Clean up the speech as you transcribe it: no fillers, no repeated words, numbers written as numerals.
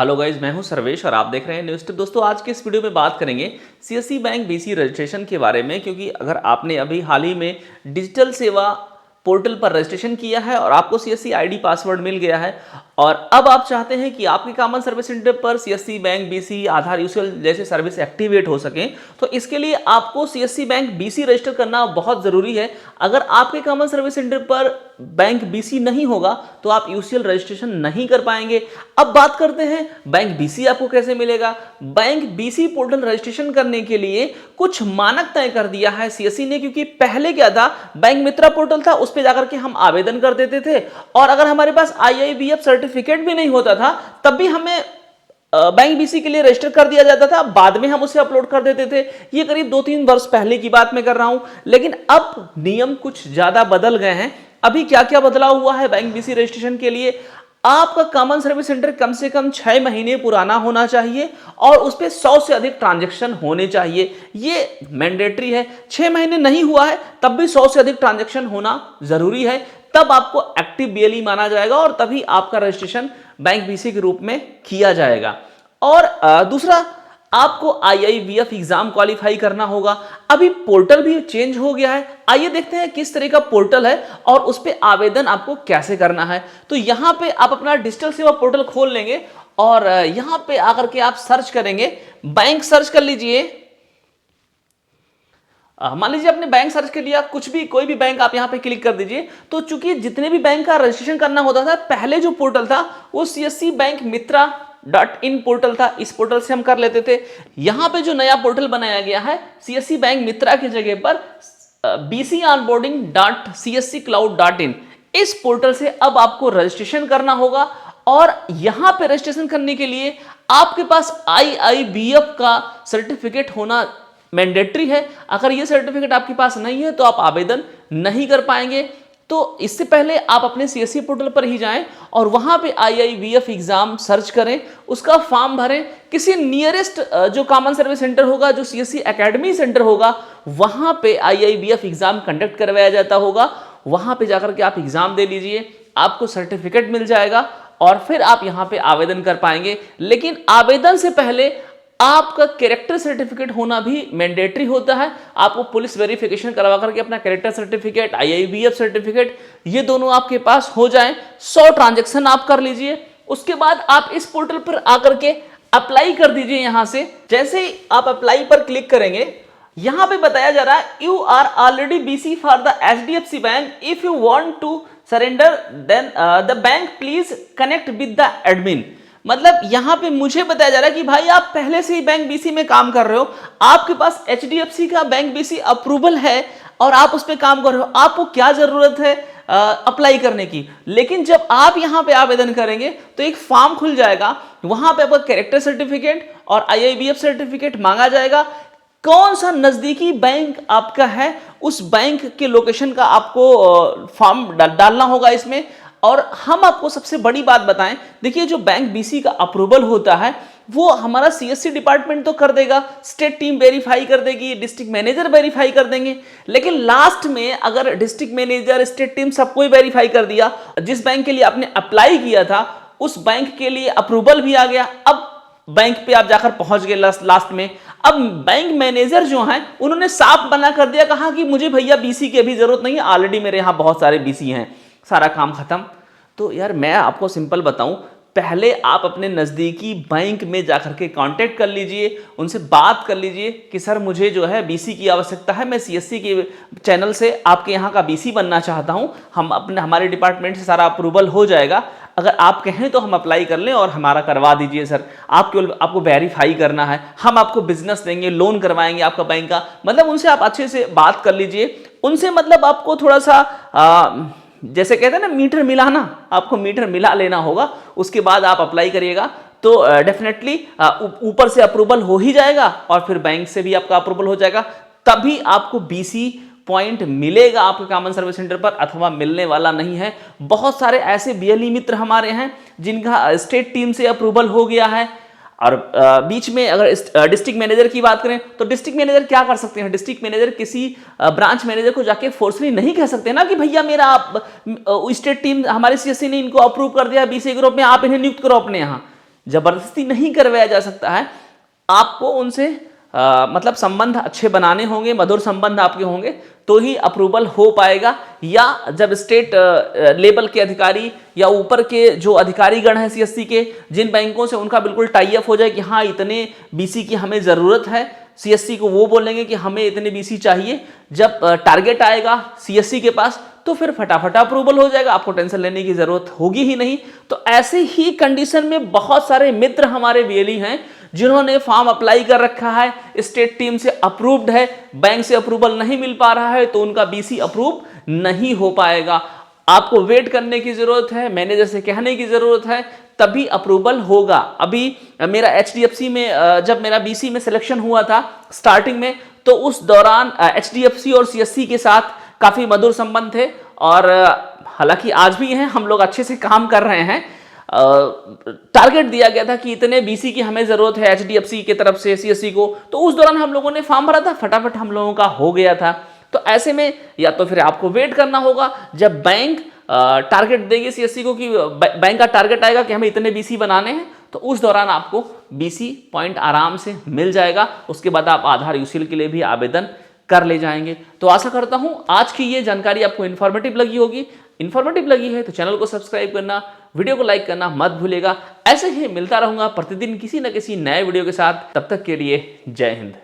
Hello guys, मैं हूं सर्वेश और आप देख रहे हैं न्यूज़ टिप। दोस्तों, आज के इस वीडियो में बात करेंगे सीएससी बैंक बीसी रजिस्ट्रेशन के बारे में, क्योंकि अगर आपने अभी हाल ही में डिजिटल सेवा पोर्टल पर रजिस्ट्रेशन किया है और आपको सीएससी आईडी पासवर्ड मिल गया है और अब आप चाहते हैं कि आपके कॉमन सर्विस सेंटर पर सीएससी बैंक बीसी आधार यूसीएल जैसे सर्विस एक्टिवेट हो सकें, तो इसके लिए आपको सीएससी बैंक बीसी रजिस्टर करना बहुत ज़रूरी है। अगर आपके कॉमन सर्विस सेंटर पर बैंक बीसी नहीं होगा तो आप यूसीएल रजिस्ट्रेशन नहीं कर पाएंगे। अब बात करते हैं बैंक बीसी आपको कैसे मिलेगा। बैंक बीसी पोर्टल रजिस्ट्रेशन करने के लिए कुछ मानक तय कर दिया है सीएससी ने, क्योंकि पहले क्या था, बैंक मित्रा पोर्टल था, उस पर जाकर के हम आवेदन कर देते थे और अगर हमारे पास आईआईबीएफ सर्टिफिकेट भी नहीं होता था तब भी हमें बैंक बीसी के लिए रजिस्टर कर दिया जाता था, बाद में हम उसे अपलोड कर देते थे। ये करीब 2-3 वर्ष पहले की बात मैं कर रहा हूं, लेकिन अब नियम कुछ ज्यादा बदल गए हैं। अभी क्या क्या बदलाव हुआ है बैंक बीसी रजिस्ट्रेशन के लिए, आपका कॉमन सर्विस सेंटर कम से कम 6 महीने पुराना होना चाहिए और उस पर 100 से अधिक ट्रांजैक्शन होने चाहिए। ये मैंडेटरी है। 6 महीने नहीं हुआ है तब भी 100 से अधिक ट्रांजैक्शन होना जरूरी है, तब आपको एक्टिव बीएलई माना जाएगा और तभी आपका रजिस्ट्रेशन बैंक बीसी के रूप में किया जाएगा। और दूसरा, आपको आईआईबीएफ एग्जाम क्वालिफाई करना होगा। अभी पोर्टल भी चेंज हो गया है, आइए देखते हैं किस तरह का पोर्टल है और उस पे आवेदन आपको कैसे करना है। तो यहाँ पे आप अपना डिजिटल सेवा पोर्टल खोल लेंगे और यहाँ पे आकर के आप सर्च करेंगे, बैंक सर्च कर लीजिए। मान लीजिए आपने बैंक सर्च कर लिया, कुछ भी कोई भी बैंक आप यहाँ पे क्लिक कर दीजिए। तो चूंकि जितने भी बैंक का रजिस्ट्रेशन करना होता था, पहले जो पोर्टल था वो CSC bank Mitra .in portal था, इस पोर्टल से हम कर लेते थे। यहाँ पे जो नया पोर्टल बनाया गया है सीएससी बैंक मित्रा की जगह पर bconboarding.csccloud.in, इस पोर्टल से अब आपको रजिस्ट्रेशन करना होगा और यहाँ पे रजिस्ट्रेशन करने के लिए आपके पास आईआईबीएफ का सर्टिफिकेट होना मैंडेटरी है। अगर ये सर्टिफिकेट आपके पास नहीं है तो आप आवेदन नहीं कर पाएंगे। तो इससे पहले आप अपने सीएससी पोर्टल पर ही जाएं और वहां पे आईआईबीएफ एग्जाम सर्च करें, उसका फॉर्म भरें। किसी नियरेस्ट जो कॉमन सर्विस सेंटर होगा, जो सीएससी एकेडमी सेंटर होगा, वहां पे आईआईबीएफ एग्जाम कंडक्ट करवाया जाता होगा। वहां पे जाकर के आप एग्जाम दे लीजिए, आपको सर्टिफिकेट मिल जाएगा और फिर आप यहाँ पे आवेदन कर पाएंगे। लेकिन आवेदन से पहले आपका कैरेक्टर सर्टिफिकेट होना भी मैंडेटरी होता है। आपको पुलिस वेरिफिकेशन करवा करके अपना कैरेक्टर सर्टिफिकेट, आईआईबीएफ सर्टिफिकेट, ये दोनों आपके पास हो जाएं। 100 ट्रांजैक्शन आप कर लीजिए, उसके बाद आप इस पोर्टल पर आकर के अप्लाई कर दीजिए। यहां से जैसे ही आप अप्लाई पर क्लिक करेंगे, यहां पे बताया जा रहा है you are already BC for the HDFC bank, if you want to surrender then the bank please connect with the admin. मतलब यहां पे मुझे बताया जा रहा है कि भाई आप पहले से ही बैंक बीसी में काम कर रहे हो, आपके पास एचडीएफसी का बैंक बीसी अप्रूवल है और आप उस पर काम कर रहे हो, आपको क्या जरूरत है अप्लाई करने की। लेकिन जब आप यहां पे आवेदन करेंगे तो एक फॉर्म खुल जाएगा, वहां पे आपका कैरेक्टर सर्टिफिकेट और आईआईबीएफ सर्टिफिकेट मांगा जाएगा। कौन सा नजदीकी बैंक आपका है, उस बैंक के लोकेशन का आपको फॉर्म डालना होगा इसमें। और हम आपको सबसे बड़ी बात बताएं, देखिए जो बैंक बीसी का अप्रूवल होता है वो हमारा सीएससी डिपार्टमेंट तो कर देगा, स्टेट टीम वेरीफाई कर देगी, डिस्ट्रिक्ट मैनेजर वेरीफाई कर देंगे, लेकिन लास्ट में अगर डिस्ट्रिक्ट मैनेजर, स्टेट टीम सबको वेरीफाई कर दिया, जिस बैंक के लिए आपने अप्लाई किया था उस बैंक के लिए अप्रूवल भी आ गया, अब बैंक पे आप जाकर पहुंच गए लास्ट में, अब बैंक मैनेजर जो हैं उन्होंने साफ मना कर दिया, कहा कि मुझे भैया बीसी की अभी जरूरत नहीं है, ऑलरेडी मेरे यहाँ बहुत सारे बीसी हैं, सारा काम खत्म। तो यार मैं आपको सिंपल बताऊं, पहले आप अपने नज़दीकी बैंक में जाकर के कांटेक्ट कर लीजिए, उनसे बात कर लीजिए कि सर मुझे जो है बीसी की आवश्यकता है, मैं सीएससी के चैनल से आपके यहाँ का बीसी बनना चाहता हूँ, हमारे डिपार्टमेंट से सारा अप्रूवल हो जाएगा, अगर आप कहें तो हम अप्लाई कर लें और हमारा करवा दीजिए सर, आपको वेरीफाई करना है, हम आपको बिजनेस देंगे, लोन करवाएंगे आपका बैंक का। मतलब उनसे आप अच्छे से बात कर लीजिए, उनसे मतलब आपको थोड़ा सा जैसे कहते हैं ना मीटर मिलाना, आपको मीटर मिला लेना होगा, उसके बाद आप अप्लाई करिएगा तो डेफिनेटली ऊपर से अप्रूवल हो ही जाएगा और फिर बैंक से भी आपका अप्रूवल हो जाएगा, तभी आपको बीसी पॉइंट मिलेगा आपके कॉमन सर्विस सेंटर पर, अथवा मिलने वाला नहीं है। बहुत सारे ऐसे बीएलई मित्र हमारे हैं जिनका स्टेट टीम से अप्रूवल हो गया है और बीच में अगर डिस्ट्रिक्ट मैनेजर की बात करें तो डिस्ट्रिक्ट मैनेजर क्या कर सकते हैं, डिस्ट्रिक्ट मैनेजर किसी ब्रांच मैनेजर को जाके फोर्सली नहीं कह सकते ना कि भैया मेरा स्टेट टीम हमारे सीएससी ने इनको अप्रूव कर दिया बीसी ग्रुप में, आप इन्हें नियुक्त करो अपने यहाँ। जबरदस्ती नहीं करवाया जा सकता है। आपको उनसे मतलब संबंध अच्छे बनाने होंगे, मधुर संबंध आपके होंगे तो ही अप्रूवल हो पाएगा। या जब स्टेट लेवल के अधिकारी या ऊपर के जो अधिकारीगण हैं सीएससी के, जिन बैंकों से उनका बिल्कुल टाई अप हो जाए कि हाँ इतने बीसी की हमें ज़रूरत है, सीएससी को वो बोलेंगे कि हमें इतने बीसी चाहिए, जब टारगेट आएगा सीएससी के पास तो फिर फटाफट अप्रूवल हो जाएगा, आपको टेंशन लेने की जरूरत होगी ही नहीं। तो ऐसे ही कंडीशन में बहुत सारे मित्र हमारे वीएलई हैं जिन्होंने फॉर्म अप्लाई कर रखा है, स्टेट टीम से अप्रूव्ड है, बैंक से अप्रूवल नहीं मिल पा रहा है तो उनका बीसी अप्रूव नहीं हो पाएगा। आपको वेट करने की जरूरत है, मैनेजर से कहने की जरूरत है, तभी अप्रूवल होगा। अभी मेरा एचडीएफसी में जब मेरा बीसी में सिलेक्शन हुआ था स्टार्टिंग में, तो उस दौरान एचडीएफसी और सीएससी के साथ काफी मधुर संबंध थे और हालांकि आज भी हैं, हम लोग अच्छे से काम कर रहे हैं। टारगेट दिया गया था कि इतने बीसी की हमें जरूरत है एचडीएफसी की तरफ से सीएससी को, तो उस दौरान हम लोगों ने फॉर्म भरा था, फटाफट हम लोगों का हो गया था। तो ऐसे में या तो फिर आपको वेट करना होगा जब बैंक टारगेट देगी सीएससी को, कि बैंक का टारगेट आएगा कि हमें इतने बीसी बनाने हैं, तो उस दौरान आपको बीसी पॉइंट आराम से मिल जाएगा। उसके बाद आप आधार यूसीएल के लिए भी आवेदन कर ले जाएंगे। तो आशा करता हूं आज की ये जानकारी आपको इन्फॉर्मेटिव लगी होगी। इन्फॉर्मेटिव लगी है तो चैनल को सब्सक्राइब करना, वीडियो को लाइक करना मत भूलिएगा। ऐसे ही मिलता रहूंगा प्रतिदिन किसी न किसी नए वीडियो के साथ। तब तक के लिए जय हिंद।